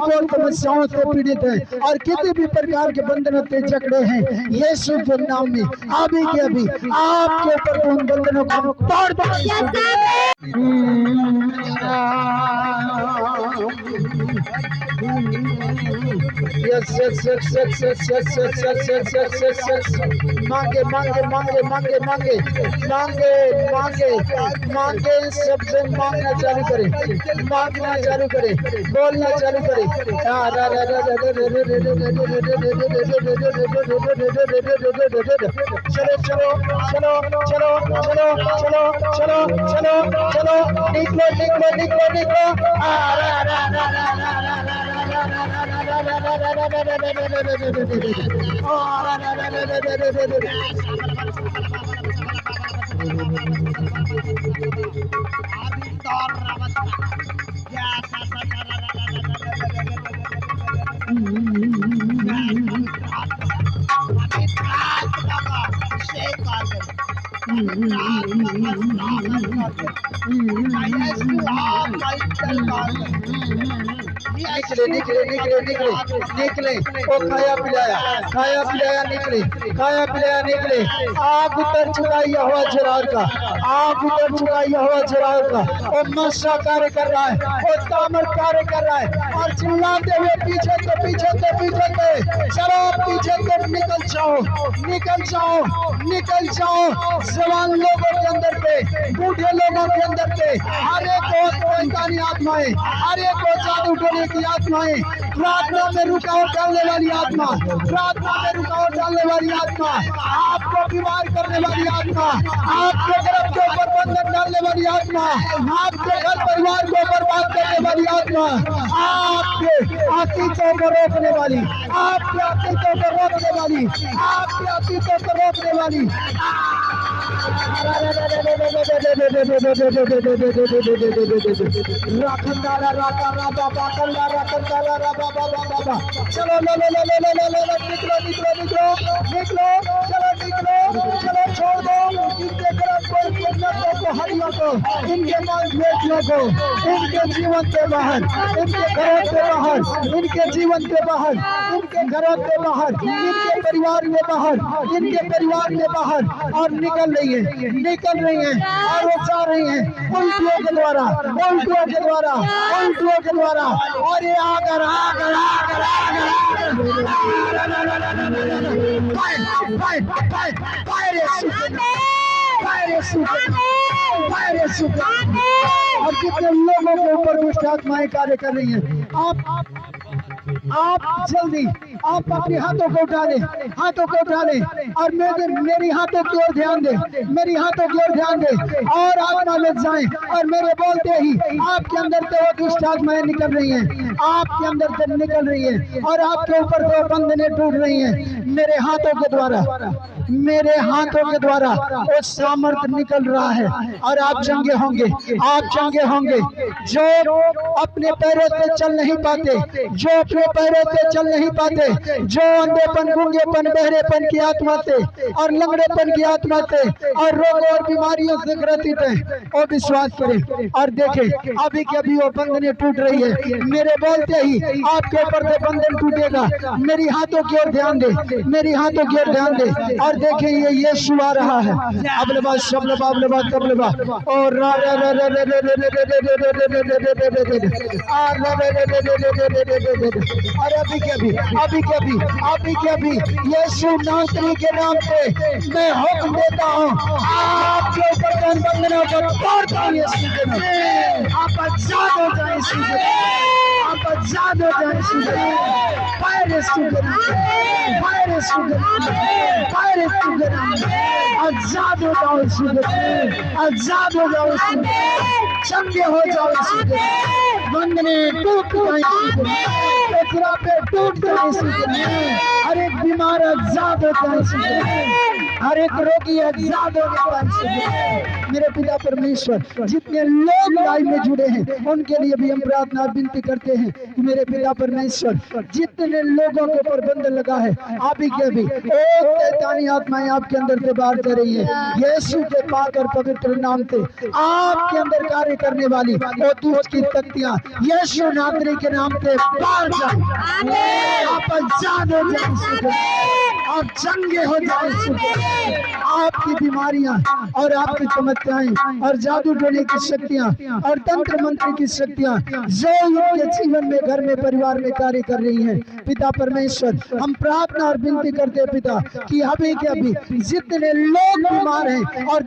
कौन समस्याओं से पीड़ित है और किसी भी प्रकार के बंधनों से जकड़े हैं, यीशु के नाम में अभी के अभी आपके ऊपर उन बंधनों को तोड़ दो। Yes yes yes yes yes yes yes yes yes yes yes yes मांगे मांगे मांगे मांगे मांगे मांगे मांगे मांगे, सबसे मांगना चालू करें, मांगना चालू करें, बोलना चालू करें। चलो चलो चलो चलो चलो चलो चलो चलो चलो, निकलो निकलो निकलो निकलो। निकले निकले निकले निकले निकले, वो खाया पिलाया निकले, खाया पिलाया निकले। आग उतर चुका यहोवा जिराल का, आग उतर चुका यहोवा जिराल का। वो मशा कार्य कर रहा है, वो तामर कार्य कर रहा है, और चिल्लाते हुए पीछे तो पीछे तो पीछे तो चलो, पीछे तो निकल जाओ निकल जाओ निकल जाओ। जवान लोगों के अंदर पे, बूढ़े लोगों के अंदर पे, हर एक को शैतानी आत्माएं, हर एक को जादू टोने की आत्माएं, प्रार्थना में रुकावट डालने वाली आत्मा, प्रार्थना में रुकावट डालने वाली आत्मा, आपको बीमार करने वाली आत्मा, आपके गर्भ के ऊपर बंधन डालने वाली आत्मा, आपके घर परिवार को बर्बाद करने वाली आत्मा, आपके अतीतों को रोकने वाली, आपके अतीतों को रोकने वाली, आपके अतीतों को रोकने वाली। चलो लो लो लो लो लो लो लो, निकलो निकलो निकलो निकलो, चलो निकलो, चलो छोड़ दो इनके गर्भ को, इनके नसों को, हड्डियों को, इनके मांसपेशियों को, इनके जीवन के बाहर, इनके घरों के बाहर, इनके जीवन के बाहर, इनके घरों के बाहर, इनके परिवार के बाहर, इनके परिवार के बाहर, और निकल रही है, निकल रही है, और वो जा रही है उल्टियों के द्वारा, उल्टियों के द्वारा, उल्टियों के द्वारा। और ये आकर आकर आकर आकर और कितने लोगों के ऊपर दुष्ट आत्माएं कार्य कर रही हैं। आप जल्दी आप अपने हाथों को उठा लें, हाथों को उठा लें, और मेरी हाथों की ओर ध्यान दें, मेरी हाथों की ओर ध्यान दें, और आत्मा में जाएं, और मेरे बोलते ही आपके अंदर से वो दुष्ट आत्माएं निकल रही हैं, आपके अंदर से निकल रही हैं, और आपके ऊपर से बंधनें टूट रही हैं। मेरे हाथों के द्वारा, मेरे हाथों के द्वारा वो सामर्थ्य निकल रहा है, और आप चंगे होंगे, आप चंगे होंगे। जो अपने पैरों से चल नहीं पाते, जो अपने पैरों से चल नहीं पाते, जो अंधेपन, गूंगेपन, बहरेपन की आत्मा से और लंगड़ेपन की आत्मा से और रोगों और बीमारियों से ग्रसित है, वो विश्वास करें और देखें अभी के अभी वो बंधनें टूट रही है। मेरे बोलते ही आपके ऊपर से बंधन टूटेगा। मेरी हाथों की ओर ध्यान दे, मेरी हाथों की ओर ध्यान दे, और देखें ये यीशु आ रहा है। अबलबा शबलबा अबलबा तबलबा और अभी के अभी, अभी के अभी, अभी के अभी यीशु नासरी के नाम से मैं हुक्म देता हूँ, आपके ऊपर बंधनों को तोड़ता हूँ यीशु के नाम से। आप आजाद हो जाए यीशु के नाम से, आप आजाद हो जाए यीशु के नाम से। फायर यीशु के नाम से, फायर यीशु के नाम से, फायर यीशु के नाम से। आजाद हो जाओ यीशु के नाम से, आजाद हो जाओ यीशु के नाम से, चंगे हो जाओ यीशु के नाम से, बंधने टूट जाए यीशु के नाम से। श्रापे टूट जाए यीशु के नाम। हर एक बीमार आजाद हो जाए यीशु के नाम। हर एक रोगी आजाद हो जाए यीशु के नाम। मेरे पिता परमेश्वर जितने लोग लाइव में जुड़े हैं उनके लिए भी हम प्रार्थना और विनती करते हैं कि मेरे पिता परमेश्वर जितने लोगों के ऊपर बंधन लगा है आप ही के भी शैतानी आत्माएं आपके अंदर से बाहर कर रही है यीशु के पाक और पवित्र नाम से आपके अंदर कार्य करने वाली वो दूत की शक्तियां यीशु नासरी के नाम से बाहर जाए। आप आजाद हो जाए, आप चंगे हो जाए, आपकी बीमारियां और आपकी समस्याएं और जादू टोने की शक्तियां और तंत्र मंत्र की शक्तियां जो उनके जीवन में घर में परिवार में कार्य कर रही हैं पिता परमेश्वर हम प्रार्थना और विनती करते हैं पिता कि अभी के अभी जितने लोग बीमार हैं और